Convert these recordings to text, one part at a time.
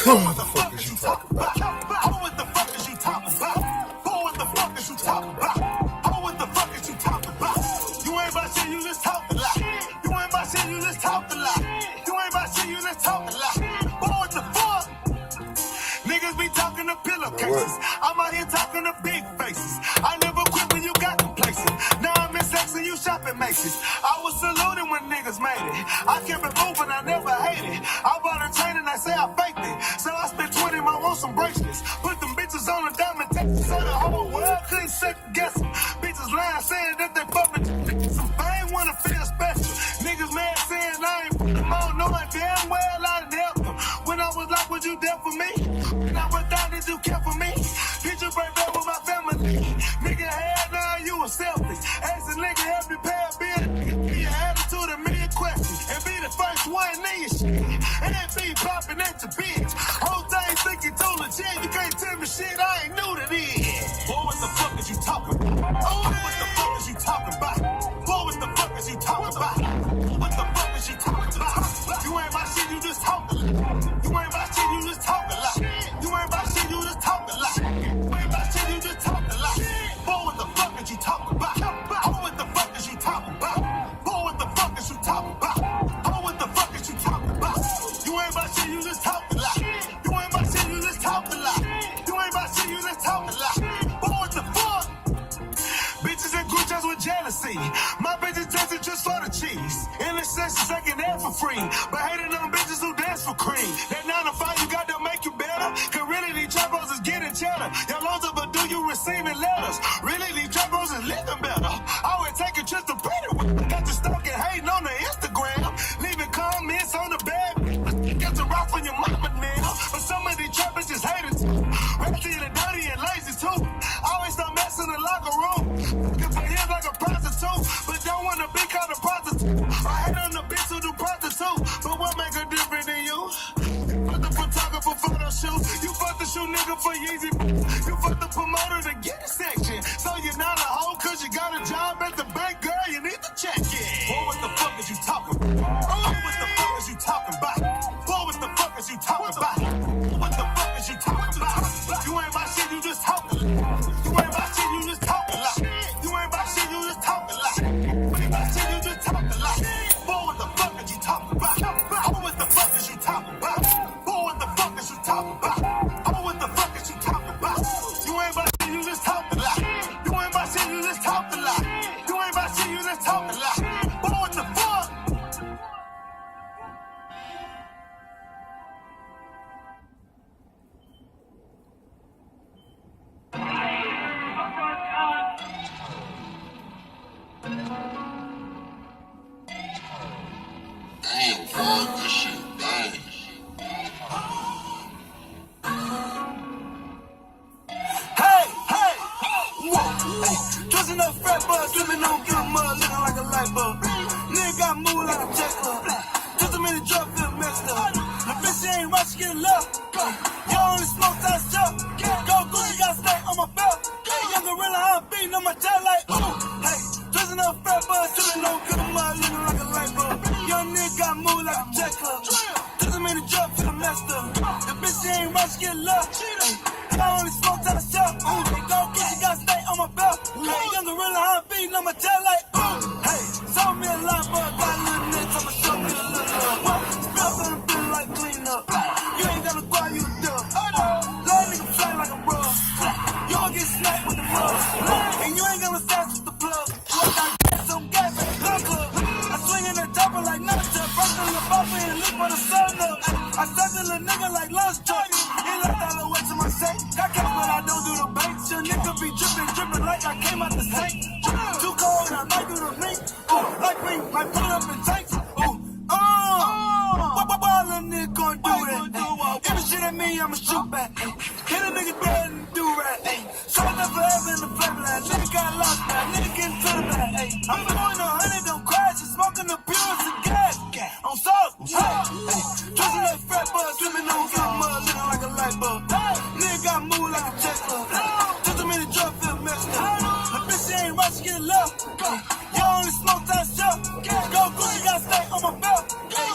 What the fuck is you talking about? What the fuck is you talking about? What the fuck is you talking about? What the fuck is you talking about? You ain't about shit, you just talk a lot. You ain't about shit, you just talk a lot. You ain't about shit, you just talk a lot. What the fuck? Niggas be talking to pillowcases. I'm out here talking to big faces. I never quit when you got complacent. Now I'm in sex and you shopping Macy's. I was saluting when niggas made it. I kept it moving, I never hated. I bought a chain and I say I faked it. So I spent 20 months on some bracelets. Put them bitches on a diamond test. So the whole world couldn't second guess them. Bitches lying saying that they fucking some fame wanna feel special. Niggas mad saying I ain't on knowing damn well I done helped them. When I was like, would you there for me? And I was down, did you care for me? Did you break up with my family? Nigga had now you was selfish. Ask a nigga help me pay a bill. Be your attitude, a million questions. And be the first one in your shit. And be popping at your bitch. Whole thing thinking too legit. You can't tell me shit I ain't new to this. Boy, what the fuck is you talking about? What the fuck is you talking about? Boy, what the fuck is you talking about? What the fuck is you talking about? You ain't my shit, you just talk a lot. You ain't my shit, you just talk a lot. You ain't my shit, you just talk a lot. You ain't my shit, you just talk a lot. Boy, what the fuck is you talking about? What the fuck is you talking about? Boy, what the fuck is you talking about? What the fuck is you talking about? You ain't my shit, you just talk a lot. You ain't my shit, you just talk a lot. You ain't my shit, you just talk a lot. Boy, what the fuck? Bitches and grouches with jealousy. My bitches dancing just for the cheese. In the sessions, I can air for free. But hating on bitches who dance for cream. That 9 to 5, you got to make you better. Cause really, these trapos is getting cheddar. Y'all loads of do you receiving letters. Really, these trapos is living better. Always taking trips to pretty women. Got you stalking, hating on the Instagram. Leaving comments on the bed. Got to rock for your mama now. But some of these trappers just hating too. Ratchet and dirty and lazy too. Always start messing in the locker room. Cause my ears like a prostitute. But don't wanna be called a prostitute. I hate on the bitch who do prostitute. But what make her different than you? Fuck the photographer photo shoot. You fuck the shoe nigga for Yeezy. You fuck the promoter to get a section. So you're not a hoe cause you got a job at the bank, girl. You need to check it. Boy, what the fuck is you talking about? What the fuck is you talking about? Boy, what the fuck is you talking about? What the fuck is you talking about? You ain't my shit, you just talk a lot. You ain't my shit, you just talk a lot. You ain't my shit, you just talk a lot. You ain't my shit, you just talk a lot. Boy, what the fuck is you talking about? What the fuck is you talking about? Boy, what the fuck is you talking about? What the fuck is you talking about? You ain't my shit, you just talk a lot. You ain't my shit, you just talk a lot. You ain't my shit, you just talk a lot. Boy, what the fuck? Damn, fuck, this shit bang. Dressing up fat buzz, slipping on get mud, looking like a light bulb. Nigga got moved like a jet club. Just a minute drop, feel messed up. The bitch ain't right, she get love. You only smoke that stuff. Go Gucci, got stank on my belt. Young gorilla, I'm beating on my tail like, ooh. Hey, dressing up fat buzz, slipping on get mud, looking like a light bulb. Young nigga got moved like a jet club. Just a minute drop, feel messed up. The bitch ain't right, she get love. You only smoke that stuff. Go Gucci, got stank on my belt. Hey, young gorilla, I'm beating on my tail like, ooh. Hey, saw me a lot, but got a little nigga, I'ma show me a little love. What? Spell on the bill like clean up. You ain't gotta go out, you dumb. Let nigga fly like a rug. You gon' get sniped with the rug. And you ain't gonna stash with the plug. You got gas, some gas at the gun club. I swing in the chopper like Nutchuck. First in the bumper and look for the sun up. I stuck a little nigga like lunch truck. He left all the way to my safe. Got cash, but I don't do the banks. Your nigga be drippin' like I came out the safe. Too cold, I might do the mink. Like pink, might pull up in tanks. What little nigga gon' do that? If it's shit at me, I'ma shoot back. Hit a nigga dead and do right. Shut up forever in the flame line. Nigga got lost now, nigga getting to the back. I'm going 100, don't crash. It's smoking the purest of gas. On salt, trusting that fat buzz, swimming on good mud, looking like a light bulb. Nigga got moved like a jet club. Just a minute drop, feel messed up. The bitch ain't right, she get love. You only smoke that stuff. Go Gucci, got stank on my belt.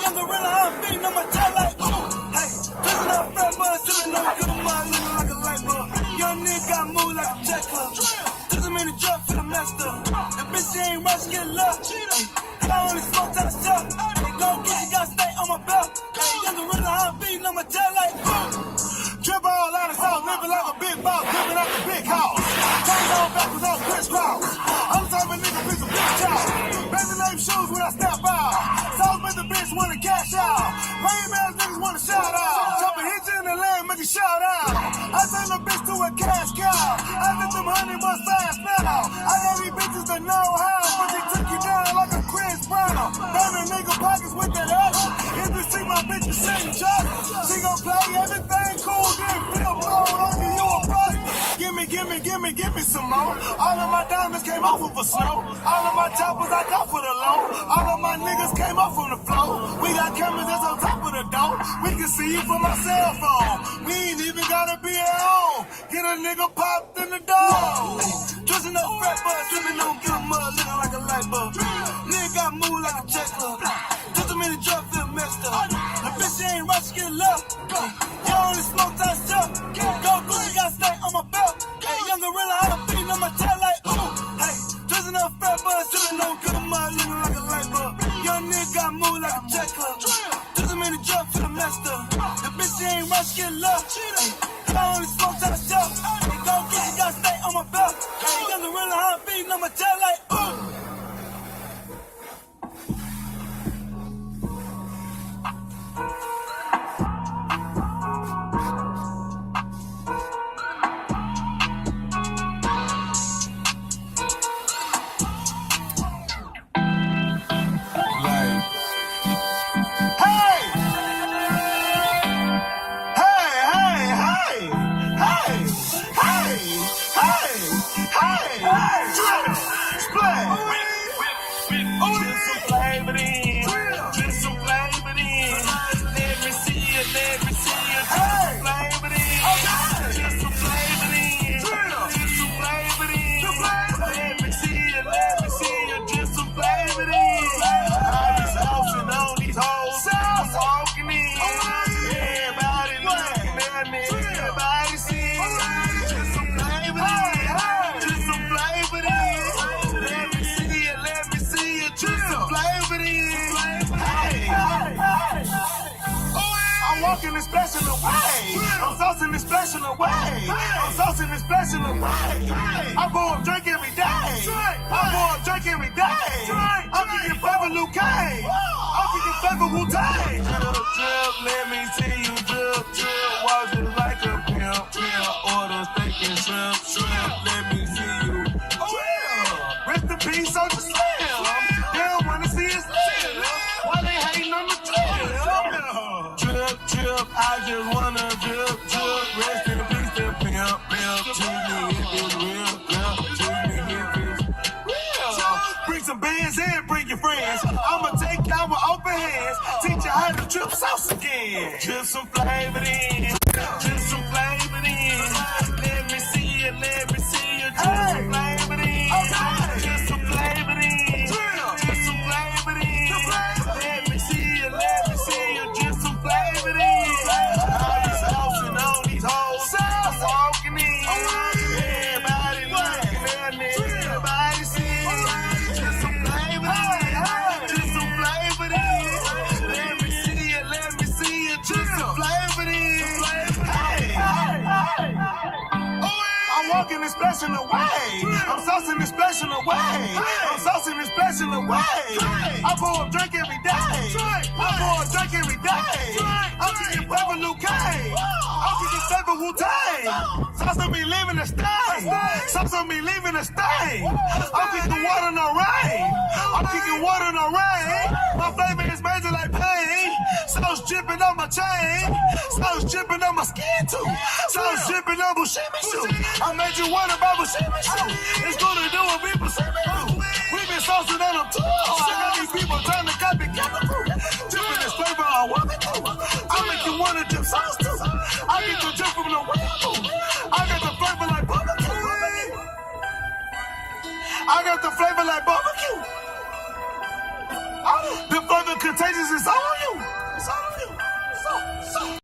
Young gorilla, I'm beating on my tail like, ooh. Hey, prison up fat buzz. a cash cow. I got them honey bus fast now. I got these bitches that know how, but they took you down like a Chris Brown. Burning nigga pockets with that action. If you see my bitch, you sitting chocolate. She gon' play everything cool, then flip mode on you a bust. Give me some more. All of my diamonds came off of a snow. All of my choppers I got for the low. All of my niggas came up from the floor. We got cameras that's on top of the door. We can see you from my cell phone. We ain't even gotta be at home. Get a nigga popped in the door. Twisting up fat bud, dripping on get him up, looking like a light bulb. Nigga got moved like a check club. Just a minute drop, feel messed up. The bitch she ain't rush, get love. You only smoke that stuff. Go Gucci got stank on my belt. Hey, young gorilla, I done beating on my tail like ooh. Hey, twisting up fat bud, dripping on get him up, looking like a light bulb. Young nigga got moved like a check club. Just a minute drop, feel messed up. The bitch she ain't rush, get love. I only smoke that stuff. Hey, go Gucci got stank on my belt. Hey, young gorilla, I done beating on my tail like ooh. In this special way. I'm saucing this special way. I'm saucing this special way. I pour up drink every day. I pour up drink every day. I'm kicking flavor Luke Kane. I'm kicking flavor Wu-Tang. Drip, drip, let me see you drip, drip. Walk it like a pimp, pimp. Order steak and shrimp, shrimp. Let me see you drip. Rest in peace, Soldier Slim. They don't wanna see us live. Why they hating on the drip? Drip, I just wanna drip, drip. Rest in peace, the pimp, pimp. Choose me if it's real, girl. Choose me if it's real. Bring some bands and bring your friends. I'ma take y'all with open hands. Teach you how to drip sauce again. Drip some flavor in. Drip some flavor in. Let me see you, let me see you. Drip some flavor in. Drip some flavor in. Drip some flavor in. Let me see you, let me see you. Drip some flavor in. All these saucing on these hoes. I'm walking in. Everybody looking at me. Everybody seeing. Just some flavor in. Just some flavor in. Let me see you, let me see you. Just some flavor in. Hey. I'm walking this special away. I'm saucing this special away. I'm saucing this special away. I pour up drink every day. I pour up drink every day. I'm kicking flavor Luke Kane. I'm kicking flavor Wu-Tang. Sauce on me leaving the stain. Sauce on me leaving the stain. I'm kicking water in the rain. I'm kicking water in the rain. My flavor is major like pain. Sauce dripping on my chain. Sauce dripping on my skin too. Sauce dripping on Bushimi shoe. I made you wonder about Bushimi shoe. It's good to do what people say me do. We've been saucing on them too. I got these people trying to copy chemical. Dripping this flavor I want me to. I make you wanna dip sauce too. I get the drip from the window. I got the flavor like barbecue. I got the flavor like barbecue. The flavor contagious is